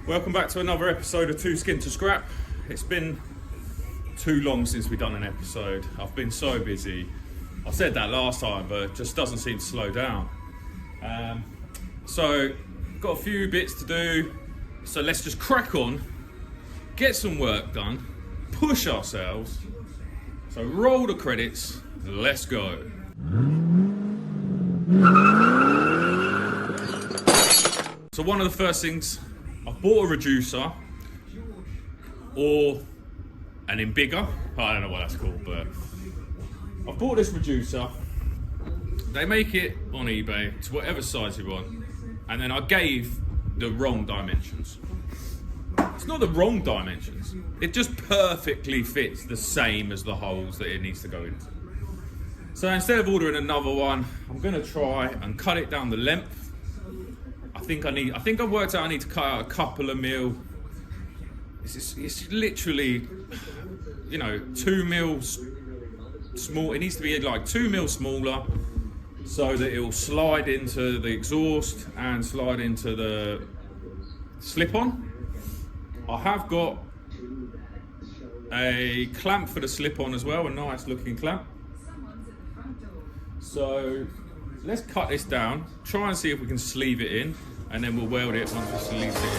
Welcome back to another episode of Too Skin to Scrap. It's been too long since we've done an episode. I've been so busy. I said that last time, but it just doesn't seem to slow down. So, got a few bits to do. So let's just crack on, get some work done, push ourselves. So roll the credits, let's go. So one of the first things, I bought a reducer, or an embigger, I don't know what that's called, but I bought this reducer. They make it on eBay to whatever size you want, and then I gave the wrong dimensions. It's not the wrong dimensions, it just perfectly fits the same as the holes that it needs to go into. So instead of ordering another one, I'm gonna try and cut it down the length. I think I've worked out I need to cut out a couple of mil. It's literally, 2 mils small. It needs to be like 2 mil smaller so that it will slide into the exhaust and slide into the slip-on. I have got a clamp for the slip-on as well, a nice looking clamp. So let's cut this down, try and see if we can sleeve it in, and then we'll weld it once we sleeve it in.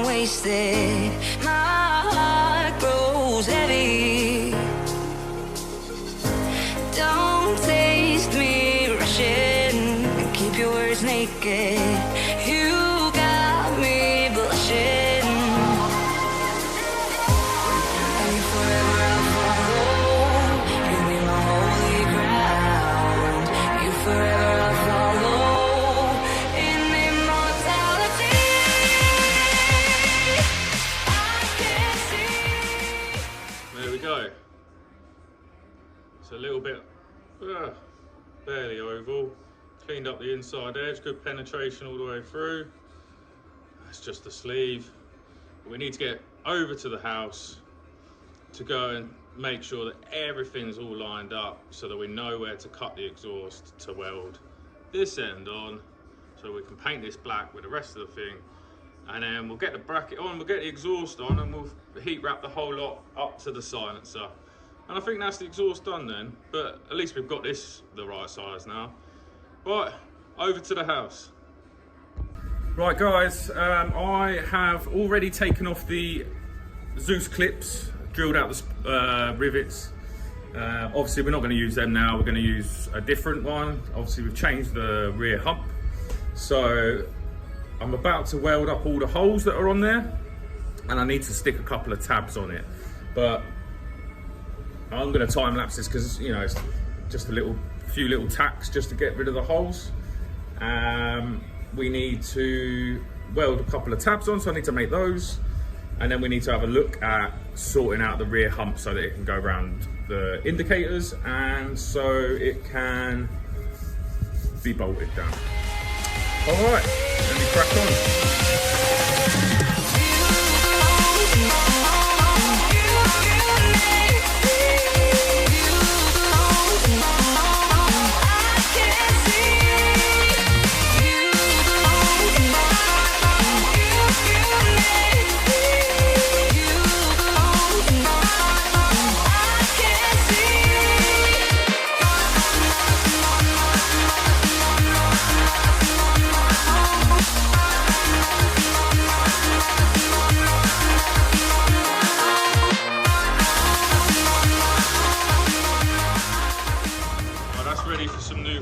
Wasted, my heart grows heavy. Don't taste me rushing, keep your words naked. You got me blushing. And you forever I'll follow. You'll be my holy ground. You forever I'll follow. In immortality. There we go. It's a little bit barely oval. Cleaned up the inside edge, good penetration all the way through. That's just the sleeve. We need to get over to the house to go and make sure that everything's all lined up so that we know where to cut the exhaust to weld this end on, so we can paint this black with the rest of the thing. And then we'll get the bracket on, we'll get the exhaust on, and we'll heat wrap the whole lot up to the silencer. And I think that's the exhaust done then, but at least we've got this the right size now. Right, over to the house. Right guys, I have already taken off the Zeus clips, drilled out the rivets. Obviously we're not going to use them now, we're going to use a different one. Obviously we've changed the rear hump. So I'm about to weld up all the holes that are on there, and I need to stick a couple of tabs on it. But I'm going to time lapse this because it's just a few little tacks just to get rid of the holes. We need to weld a couple of tabs on, so I need to make those, and then we need to have a look at sorting out the rear hump so that it can go around the indicators and so it can be bolted down. All right, let me crack on.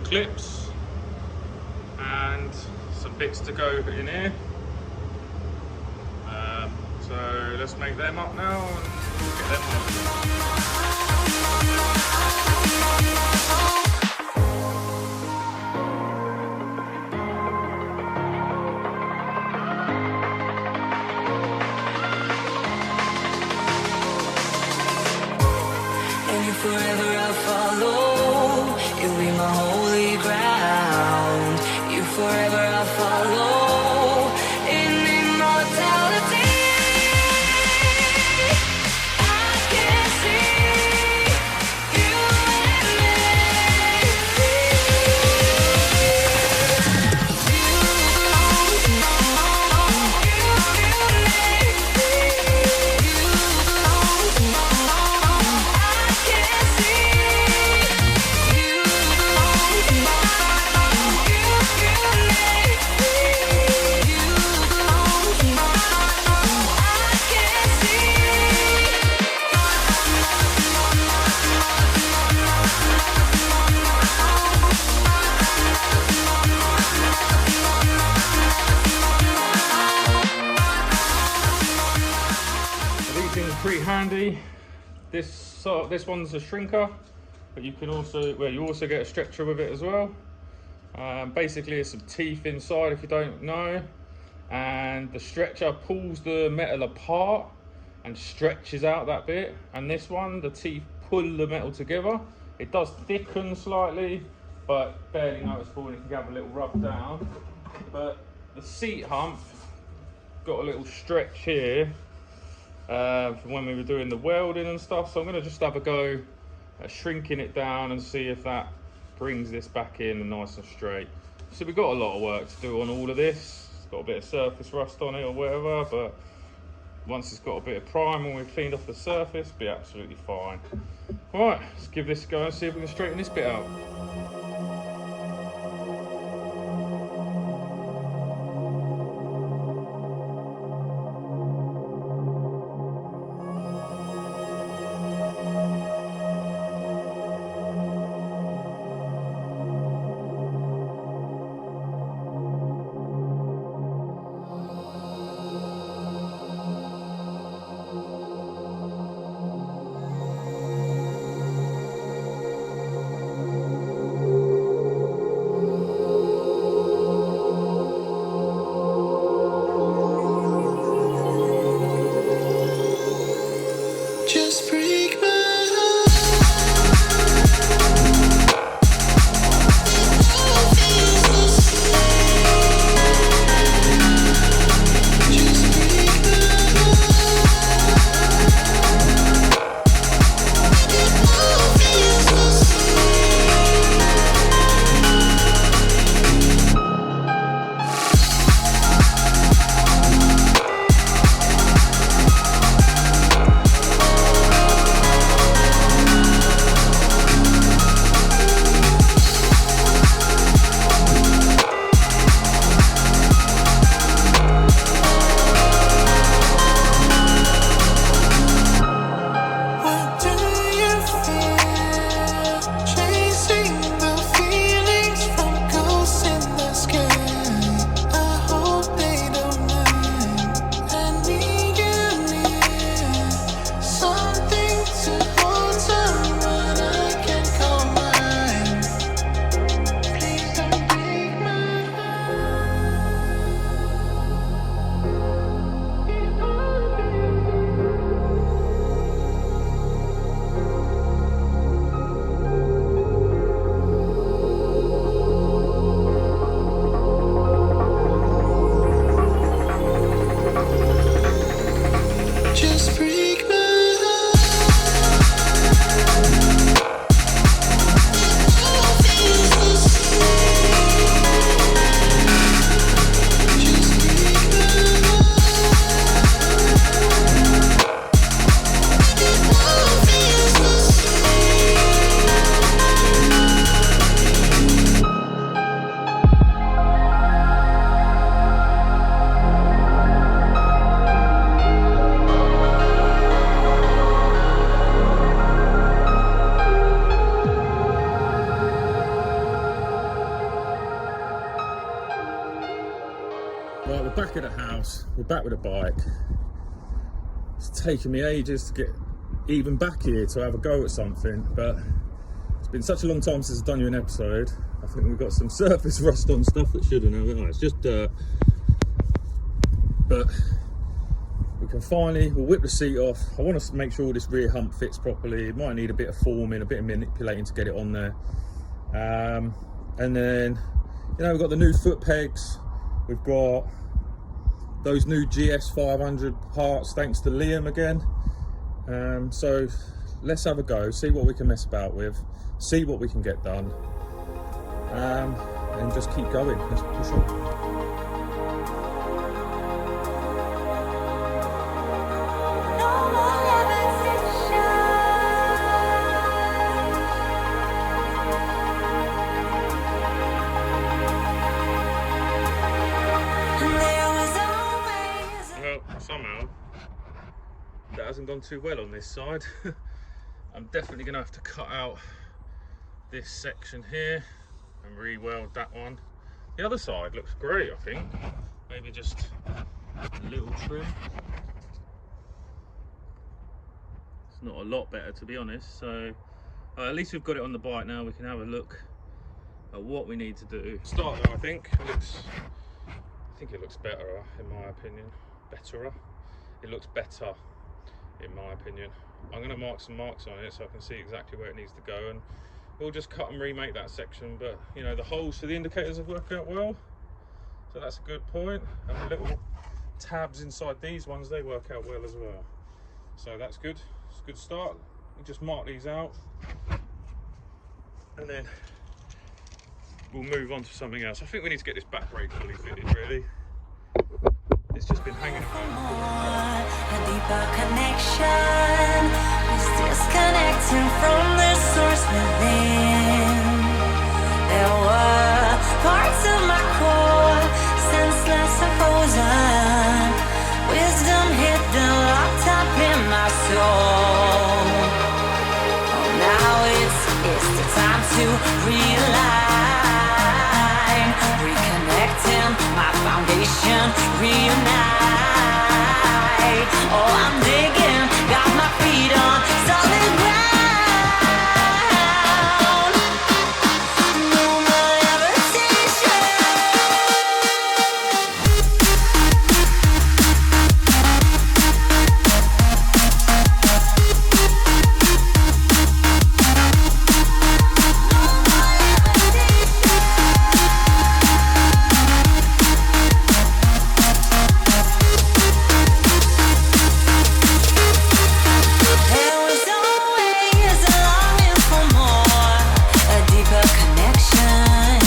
Clips and some bits to go in here, so let's make them up now and get them on. And you forever I'll follow. You'll be my holy ground. You forever I'll follow. In immortality. pretty handy. This one's a shrinker, but you can also, well, you also get a stretcher with it as well. Basically, there's some teeth inside if you don't know, and the stretcher pulls the metal apart and stretches out that bit. And this one, the teeth pull the metal together. It does thicken slightly, but barely noticeable, and you can have a little rub down. But the seat hump got a little stretch here from when we were doing the welding and stuff, so I'm going to just have a go at shrinking it down and see if that brings this back in and nice and straight. So we've got a lot of work to do on all of this. It's got a bit of surface rust on it or whatever, but once it's got a bit of primer and we've cleaned off the surface, it'll be absolutely fine. Alright, let's give this a go and see if we can straighten this bit out. Just break my Right, we're back at the house, we're back with a bike. It's taken me ages to get even back here to have a go at something, but it's been such a long time since I've done you an episode. I think we've got some surface rust on stuff that shouldn't have. It's just dirt. But we can finally, we'll whip the seat off. I want to make sure all this rear hump fits properly. It might need a bit of forming, a bit of manipulating to get it on there. And then, you know, we've got the new foot pegs. We've got those new GS 500 parts, thanks to Liam again. So let's have a go, see what we can mess about with, see what we can get done, and just keep going. Let's push on. Somehow that hasn't gone too well on this side. I'm definitely gonna have to cut out this section here and re-weld that one. The other side looks great, I think. Maybe just a little trim. not a lot better, to be honest. So at least we've got it on the bike now. We can have a look at what we need to do. Start though, I think it looks better, in my opinion. It looks better, in my opinion. I'm going to mark some marks on it so I can see exactly where it needs to go, and we'll just cut and remake that section. But you know, the holes for the indicators have worked out well, so that's a good point. And the little tabs inside these ones, they work out well as well, so that's good. It's a good start. We just mark these out and then we'll move on to something else. I think we need to get this back brake fully fitted, really. It's just been hanging around. A deeper connection is disconnecting from the source within. There were parts of my core, senseless and frozen. Wisdom hidden, locked up in my soul. Oh, now it's the time to realign, reconnecting my foundation, reunite. Oh, I'm digging, got my feet on solid ground. No more levitation. There was always a longing for more, a deeper connection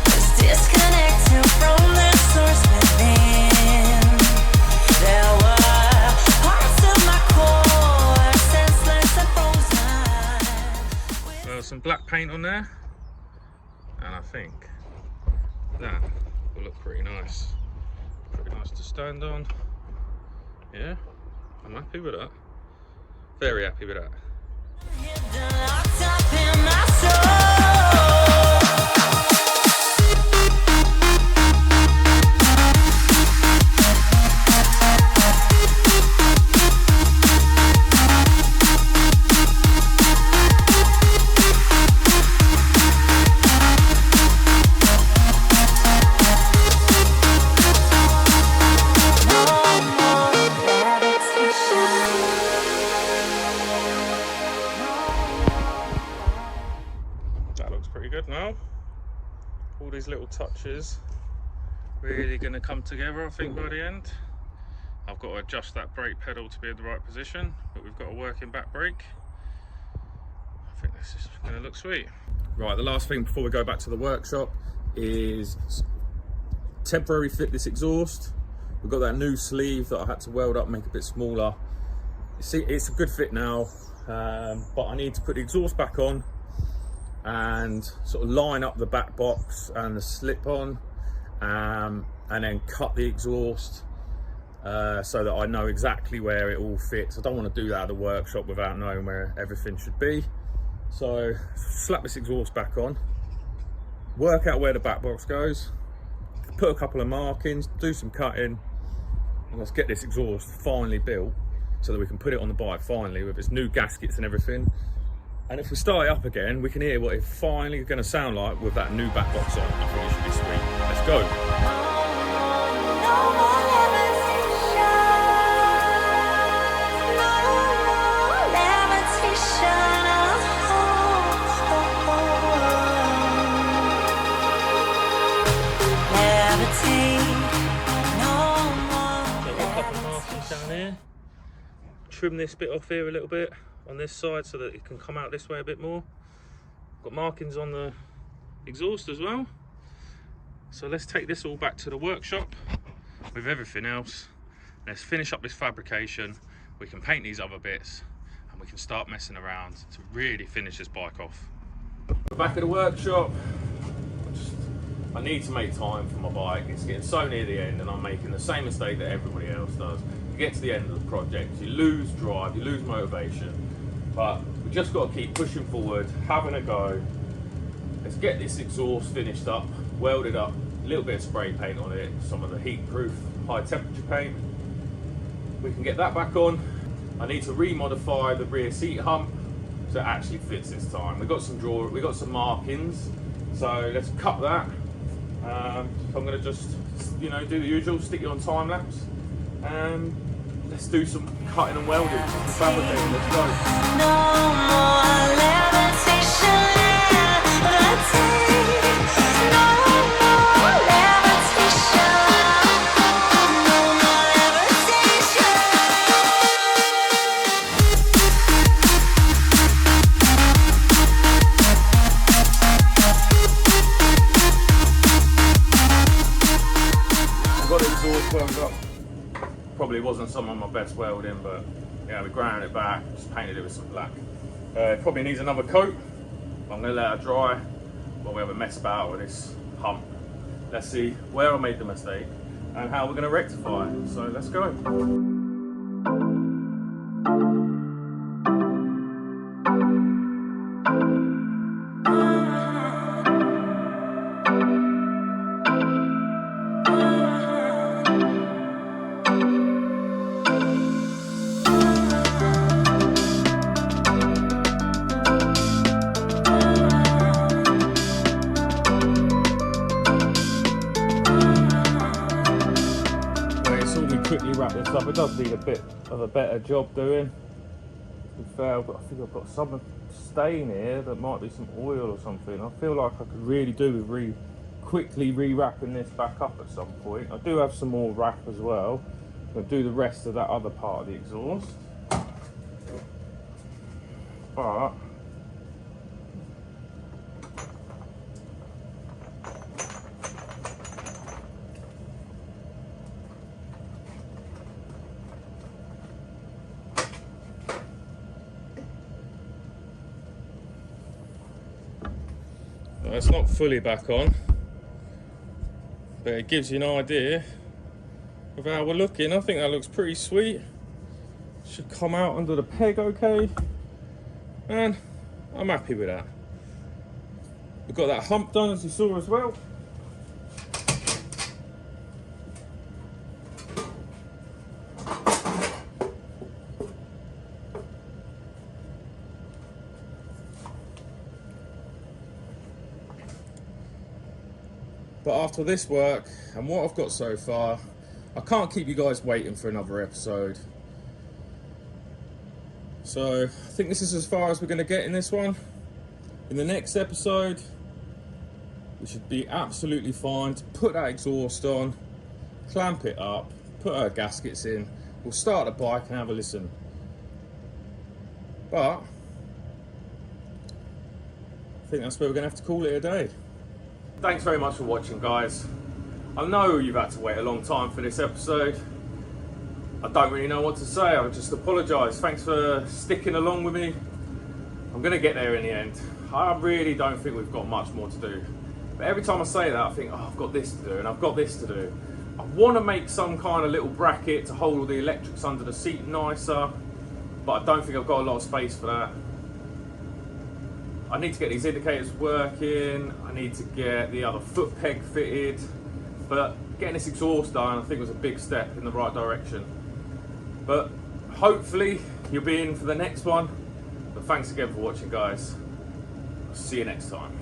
was disconnected from the source within. There were parts of my core, senseless and frozen. Some black paint on there, and I think that will look pretty nice. Pretty nice to stand on. Yeah, I'm happy with that. Very happy with that. Hidden, locked up in my soul. No more levitation. That looks pretty good now. All these little touches really going to come together, I think, by the end. I've got to adjust that brake pedal to be in the right position, but we've got a working back brake. I think this is going to look sweet. Right, the last thing before we go back to the workshop is temporary fit this exhaust. We've got that new sleeve that I had to weld up, make a bit smaller. You see, it's a good fit now, but I need to put the exhaust back on and sort of line up the back box and the slip on, and then cut the exhaust so that I know exactly where it all fits. I don't want to do that at the workshop without knowing where everything should be. So slap this exhaust back on, work out where the back box goes, put a couple of markings, do some cutting, and let's get this exhaust finally built so that we can put it on the bike finally with its new gaskets and everything. And if we start it up again, we can hear what it's finally going to sound like with that new back box on. I think it should be sweet. Let's go. No more levitation. No more levitation. Levitate. No more So I've got a couple of markings levitation. down here. Trim this bit off here a little bit on this side so that it can come out this way a bit more. Got markings on the exhaust as well. So let's take this all back to the workshop with everything else. Let's finish up this fabrication. We can paint these other bits and we can start messing around to really finish this bike off. We're back at the workshop. I need to make time for my bike. It's getting so near the end and I'm making the same mistake that everybody else does. You get to the end of the project, you lose drive, you lose motivation, but we just got to keep pushing forward, having a go. Let's get this exhaust finished up, welded up, a little bit of spray paint on it, some of the heat proof high temperature paint. We can get that back on I need to remodify the rear seat hump so it actually fits this time. We've got some markings, so let's cut that. So I'm going to just, do the usual, stick you on time lapse, and let's do some cutting and welding, fabricating. Let's go. No more levitation, levitate. No more levitation. No more levitation. I've got the exhaust welded up. Probably wasn't some of my best welding, but yeah, we ground it back, just painted it with some black. It probably needs another coat. I'm gonna let it dry while we have a mess about with this hump. Let's see where I made the mistake and how we're gonna rectify it. So let's go. Quickly wrap this up. It does need a bit of a better job doing. To be fair, I think I've got some stain here that might be some oil or something. I feel like I could really do with quickly re-wrapping this back up at some point. I do have some more wrap as well. I'll do the rest of that other part of the exhaust. But it's not fully back on, but it gives you an idea of how we're looking. I think that looks pretty sweet. Should come out under the peg okay, and I'm happy with that. We've got that hump done, as you saw as well. But after this work and what I've got so far, I can't keep you guys waiting for another episode. So I think this is as far as we're going to get in this one. In the next episode, we should be absolutely fine to put that exhaust on, clamp it up, put our gaskets in. We'll start the bike and have a listen. But I think that's where we're going to have to call it a day. Thanks very much for watching, guys. I know you've had to wait a long time for this episode. I don't really know what to say. I just apologise. Thanks for sticking along with me. I'm going to get there in the end. I really don't think we've got much more to do. But every time I say that, I think, oh, I've got this to do and I've got this to do. I want to make some kind of little bracket to hold all the electrics under the seat nicer, but I don't think I've got a lot of space for that. I need to get these indicators working, I need to get the other foot peg fitted, but getting this exhaust done I think was a big step in the right direction. But hopefully you'll be in for the next one. But thanks again for watching, guys. I'll see you next time.